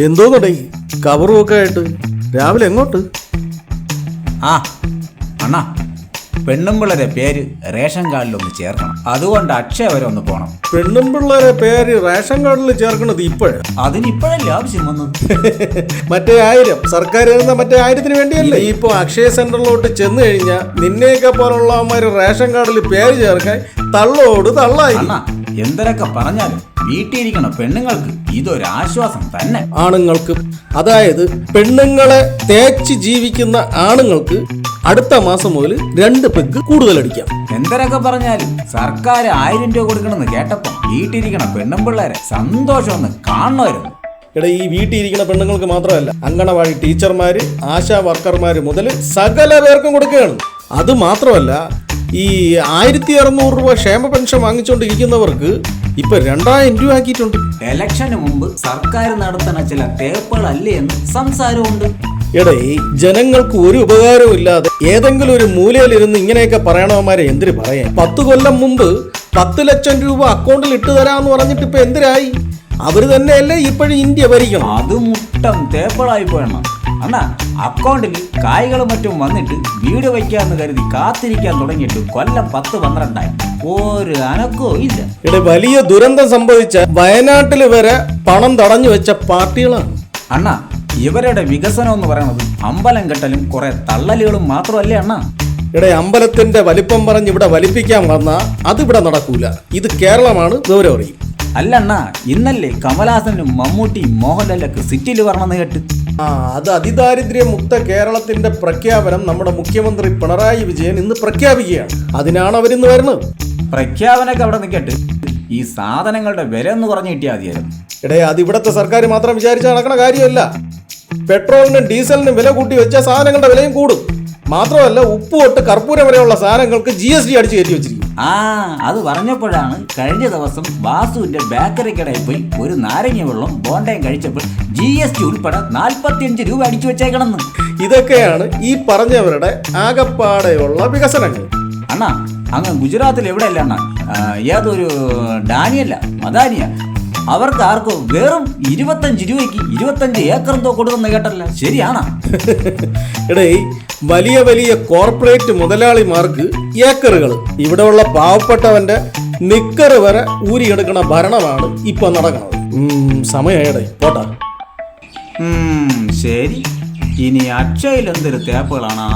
എന്തോ തുടങ്ങി കവറും ഒക്കെ ആയിട്ട് രാവിലെ എങ്ങോട്ട്? ആ അണ്ണാ, പെണ്ണുമ്പിള്ളരെ പേര് റേഷൻ കാർഡിലൊന്ന് ചേർക്കണം. അതുകൊണ്ട് അക്ഷയ വരെ ഒന്ന് പോണം. പെണ്ണുമ്പിള്ളേരെ പേര് റേഷൻ കാർഡിൽ ചേർക്കണത് ഇപ്പോഴാ? അതിനിപ്പോഴല്ലേ ആവശ്യം വന്നത്? മറ്റേ 1000 സർക്കാർ എഴുതുന്ന മറ്റേ 1000-ന് വേണ്ടിയല്ലേ? ഇപ്പൊ അക്ഷയ സെന്ററിലോട്ട് ചെന്ന് കഴിഞ്ഞാൽ നിന്നെയൊക്കെ പോലുള്ളവന്മാര് റേഷൻ കാർഡിൽ പേര് ചേർക്കാൻ തള്ളോട് തള്ളായി. അണ്ണാ, എന്തൊക്കെ പറഞ്ഞാലും വീട്ടിലിരിക്കണ പെണ്ണുങ്ങൾക്ക് ഇതൊരാശ്വാസം തന്നെ. ആണുങ്ങൾക്ക്, അതായത് പെണ്ണുങ്ങളെ തേച്ച് ജീവിക്കുന്ന ആണുങ്ങൾക്ക് അടുത്ത മാസം മുതൽ 2 പെഗ് കൂടുതൽ അടിക്കാം. എന്തൊക്കെ പറഞ്ഞാലും സർക്കാർ 1000 രൂപ കൊടുക്കണമെന്ന് കേട്ടപ്പോ വീട്ടിലിരിക്കണ പെണ്ണുമ്പിള്ളേരെ സന്തോഷം ഒന്ന് കാണണമായിരുന്നു. എടാ, ഈ വീട്ടിൽ ഇരിക്കുന്ന പെണ്ണുങ്ങൾക്ക് മാത്രമല്ല, അങ്കണവാടി ടീച്ചർമാര്, ആശാ വർക്കർമാര് മുതൽ സകല പേർക്കും കൊടുക്കുകയാണ്. അത് മാത്രമല്ല, ഈ 1600 രൂപ ക്ഷേമ പെൻഷൻ വാങ്ങിച്ചുകൊണ്ടിരിക്കുന്നവർക്ക് ഇപ്പൊ 2000 രൂപ ആക്കിയിട്ടുണ്ട്. ഇലക്ഷന് മുമ്പ് സർക്കാർ നടത്തുന്ന ചില തേപ്പുകളല്ലേ എന്ന് സംസാരമുണ്ട്. എടേ, ജനങ്ങൾക്ക് ഒരു ഉപകാരവും ഇല്ലാതെ ഏതെങ്കിലും ഒരു മൂലയിലിരുന്ന് ഇങ്ങനെയൊക്കെ പറയണവന്മാരെ എന്തിനു പറയാൻ? 10 കൊല്ലം മുമ്പ് 10 ലക്ഷം രൂപ അക്കൗണ്ടിൽ ഇട്ട് തരാന്ന് പറഞ്ഞിട്ട് ഇപ്പൊ എന്തിനായി? അവര് തന്നെയല്ലേ ഇപ്പോഴും ഇന്ത്യ ഭരിക്കണം. അത് മുട്ടം തേപ്പളായി പോയണം. അണ്ണാ, അക്കൗണ്ടിൽ കായ്കളും മറ്റും വന്നിട്ട് വീട് വയ്ക്കാന്ന് കരുതി കാത്തിരിക്കാൻ തുടങ്ങിയിട്ട് കൊല്ലം 10-12 ഒരു അനക്കവും ഇല്ല. ഇവിടെ വലിയ ദുരന്തം സംഭവിച്ച വയനാട്ടിൽ വരെ പണം തടഞ്ഞു വെച്ച പാർട്ടികളാണ്. അണ്ണാ, ഇവരുടെ വികസനം എന്ന് പറയുന്നത് അമ്പലം കെട്ടലും കുറെ തള്ളലുകളും മാത്രമല്ലേ അണ്ണാ? ഇവിടെ അമ്പലത്തിന്റെ വലിപ്പം പറഞ്ഞ് ഇവിടെ വലിപ്പിക്കാൻ വന്നാൽ അതിവിടെ നടക്കൂല. ഇത് കേരളമാണ്, ഗൗരവം അറിയും. അല്ലണ്ണാ, ഇന്നല്ലേ കമലഹാസനും മമ്മൂട്ടി മോഹൻലാലൊക്കെ സിറ്റിയിൽ വരണമെന്ന് കേട്ട്. അത് അതിദാരിദ്ര്യമുക്ത കേരളത്തിന്റെ പ്രഖ്യാപനം നമ്മുടെ മുഖ്യമന്ത്രി പിണറായി വിജയൻ ഇന്ന് പ്രഖ്യാപിക്കുകയാണ്. അതിനാണ് അവരിന്ന് വരുന്നത്. പ്രഖ്യാപനമൊക്കെ അവിടെ നിൽക്കട്ടെ, ഈ സാധനങ്ങളുടെ വില ഒന്ന് കുറഞ്ഞു കിട്ടിയാൽ മതിയായിരുന്നു. എടേ, അത് ഇവിടത്തെ സർക്കാർ മാത്രം വിചാരിച്ച് നടക്കണ കാര്യമല്ല. പെട്രോളിനും ഡീസലിനും വില കൂട്ടി വെച്ച സാധനങ്ങളുടെ വിലയും കൂടും. മാത്രമല്ല, ഉപ്പ് തൊട്ട് കർപ്പൂരം വരെയുള്ള സാധനങ്ങൾക്ക് GST അടിച്ചു കയറ്റി വെച്ചിരിക്കും. അത് പറഞ്ഞപ്പോഴാണ് കഴിഞ്ഞ ദിവസം വാസുവിന്റെ ബേക്കറി കടയിൽ പോയി ഒരു നാരങ്ങ വെള്ളം ബോണ്ടയും കഴിച്ചപ്പോൾ GST ഉൾപ്പെടെ 45 രൂപ അടിച്ചു വെച്ചേക്കണമെന്ന്. ഇതൊക്കെയാണ് ഈ പറഞ്ഞവരുടെ ആകപ്പാടെയുള്ള വികസനങ്ങൾ. അണ്ണാ, അങ്ങ് ഗുജറാത്തിൽ എവിടെയല്ല അണ്ണാ, ഏതൊരു ഡാനിയല്ല മദാനിയ, അവർക്ക് ആർക്കോ വെറും 25 രൂപയ്ക്ക് 25 ഏക്കർ എന്തോ കൊടുക്കുന്ന കേട്ടല്ല, ശരിയാണോ? എടേ, വലിയ വലിയ കോർപ്പറേറ്റ് മുതലാളിമാർക്ക് ഏക്കറുകൾ, ഇവിടെയുള്ള പാവപ്പെട്ടവന്റെ നിക്കറ് വരെ ഊരിയെടുക്കണ ഭരണമാണ് ഇപ്പൊ നടക്കുന്നത്. സമയടേ, പോട്ടാ. ശരി, ഇനി അക്ഷയിൽ എന്തൊരു തേപ്പുകളാണ്.